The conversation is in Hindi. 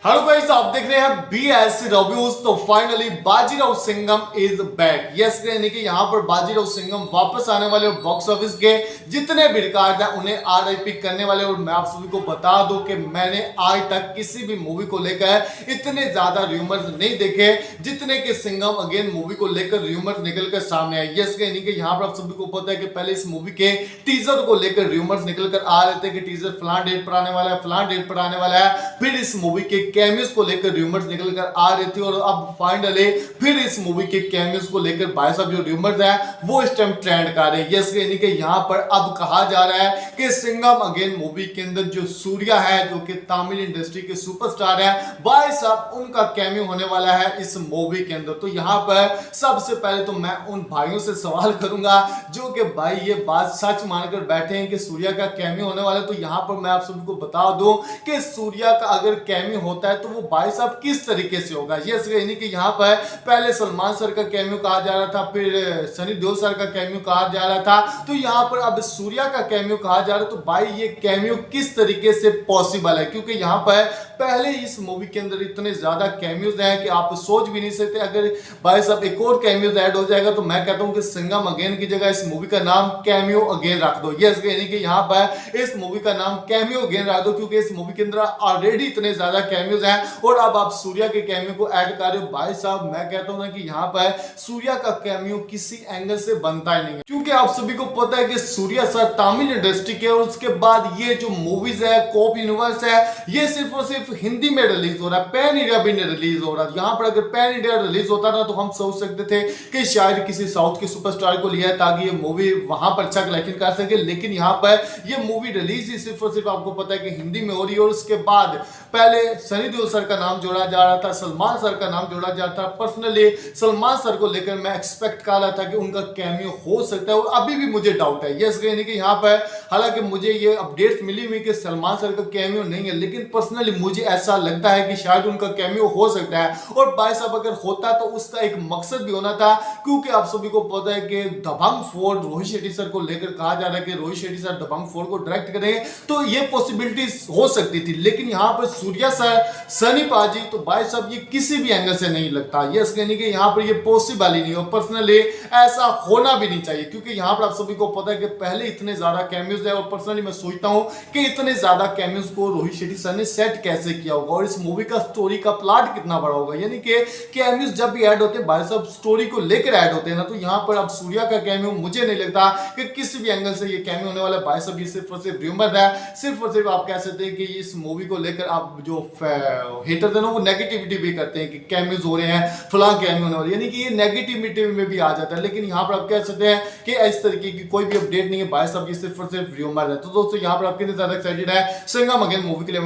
हेलो गाइस, आप देख रहे हैं BS रिव्यूज। तो finally Bajirao Singham is back. Yes, यानी कि यहाँ पर बाजीराव सिंघम वापस आने वाले और बॉक्स ऑफिस के जितने भी रिकॉर्ड हैं उन्हें RIP करने वाले। और मैं आप सभी को बता दूं कि मैंने आज तक किसी भी मूवी को लेकर इतने ज्यादा रूमर्स नहीं देखे जितने कि सिंघम अगेन मूवी को लेकर रूमर्स निकल कर सामने आए। यस, यानी कि यहाँ पर आप सभी को पता है कि पहले इस मूवी के टीजर को लेकर रूमर्स निकल कर आ रहे थे कि टीजर फलां डेट पर आने वाला है, फलां डेट पर आने वाला है। फिर इस मूवी के कैमियोस को लेकर रूमर्स निकल कर आ रही थी और अब फाइनली फिर इस मूवी के कैमियोस को लेकर भाई साहब जो रूमर्स है वो इस टाइम ट्रेंड कर रहे हैं। यस, यानी कि यहां पर अब कहा जा रहा है कि सिंघम अगेन मूवी के अंदर जो सूर्या है, जो कि तमिल इंडस्ट्री के सुपरस्टार है, भाई साहब उनका कैमियो होने वाला है इस मूवी के अंदर। तो यहां पर सबसे पहले तो मैं उन भाइयों से सवाल करूंगा जो कि भाई ये बात सच मानकर बैठे हैं कि सूर्या का कैमियो होने वाला है। तो यहां पर मैं आप सभी को बता दूं कि सूर्या का अगर कैमियो होता है तो वो भाई साहब किस तरीके से होगा। यस, यानी कि यहाँ पर पहले सलमान सर का कैमियो कहा जा रहा था, फिर सनी देओल सर का कैमियो कहा जा रहा था, तो यहाँ पर अब सूर्या का कैमियो कहा जा रहा है। तो भाई ये कैमियो किस तरीके से पॉसिबल है, क्योंकि यहाँ पर पहले इस मूवी के अंदर इतने ज्यादा कैमियोज हैं कि आप सोच भी नहीं सकते। अगर भाई साहब एक और कैमियोज ऐड हो जाएगा तो मैं कहता हूं कि सिंघम अगेन की जगह इस मूवी का नाम कैमियो अगेन रख दो। यस, यानी कि यहाँ पर इस मूवी का नाम कैमियो अगेन रख दो, क्योंकि इस मूवी के अंदर ऑलरेडी इतने ज्यादा कैमियोज हैं और अब आप सूर्या के कैमियो को ऐड कर रहे हो। भाई साहब मैं कहता हूं ना कि यहाँ पर सूर्या का कैमियो किसी एंगल से बनता ही नहीं है, क्योंकि आप सभी को पता है कि सूर्या सर तमिल इंडस्ट्री के और उसके बाद ये जो मूवीज है कोप यूनिवर्स है ये सिर्फ और सिर्फ हिंदी में रिलीज हो रहा है, पैन इंडिया भी नहीं रिलीज हो रहा है। यहाँ पर अगर पैन इंडिया रिलीज होता ना तो हम सोच सकते थे कि शायद किसी साउथ के सुपरस्टार को लिया है ताकि ये मूवी वहां पर अच्छा कलेक्शन कर सके, लेकिन यहाँ पर ये मूवी रिलीज ही सिर्फ और सिर्फ आपको पता है कि हिंदी में हो रही है। और उसके बाद पहले सनी देओल सर का नाम जोड़ा जा रहा था, सलमान सर का नाम जोड़ा जा रहा था। पर्सनली सलमान सर को लेकर मैं एक्सपेक्ट कर रहा था कि उनका कैमियो हो सकता है और अभी भी मुझे डाउट है। यस, यानी कि यहाँ पर हालांकि मुझे ये अपडेट्स मिली हुई कि सलमान सर का कैमियो नहीं है, लेकिन पर्सनली मुझे ऐसा लगता है कि शायद उनका कैमियो हो सकता है। और भाई साहब अगर होता तो उसका एक मकसद भी होना था, क्योंकि आप सभी को पता है कि दबंग 4 रोहित शेट्टी सर को लेकर कहा जा रहा है कि रोहित शेट्टी सर दबंग 4 को डायरेक्ट करें, तो ये पॉसिबिलिटी हो सकती थी। लेकिन यहाँ पर सूर्या सर, सनी पाजी, तो भाई साहब ये किसी भी एंगल से नहीं लगता। यस, यानी कि यहाँ पर ये पॉसिबल ही नहीं हो। पर्सनली ऐसा होना भी नहीं चाहिए, क्योंकि यहाँ पर आप सभी को पता है कि पहले इतने ज्यादा कैमियोज है और पर्सनली मैं सोचता हूँ कि इतने ज्यादा कैमियोज को रोहित शेट्टी सर ने सेट कैसे किया होगा और इस मूवी का स्टोरी का प्लॉट कितना बड़ा होगा। यानी कि कैमियोज जब भी ऐड होते हैं भाई साहब स्टोरी को लेकर ऐड होते हैं ना, तो यहाँ पर अब सूर्या का कैमियो मुझे नहीं लगता कि किसी भी एंगल से ये कैमियो होने वाला है। भाई साहब ये सिर्फ और सिर्फ रूमर है, सिर्फ और सिर्फ आप कह सकते हैं कि इस मूवी को लेकर आप जो हेटर्स हैं ना वो नेगेटिविटी भी करते हैं कि कैमियोज हो रहे हैं, फलां कैमियो होने वाले, यानी कि ये नेगेटिविटी में भी आ जाता है। लेकिन यहाँ पर आप कह सकते हैं कि इस तरीके की कोई भी अपडेट नहीं है भाई साहब, ये सिर्फ और सिर्फ रूमर है। तो दोस्तों यहाँ पर आप कितने ज्यादा एक्साइटेड है सिंघम अगेन मूवी के लिए?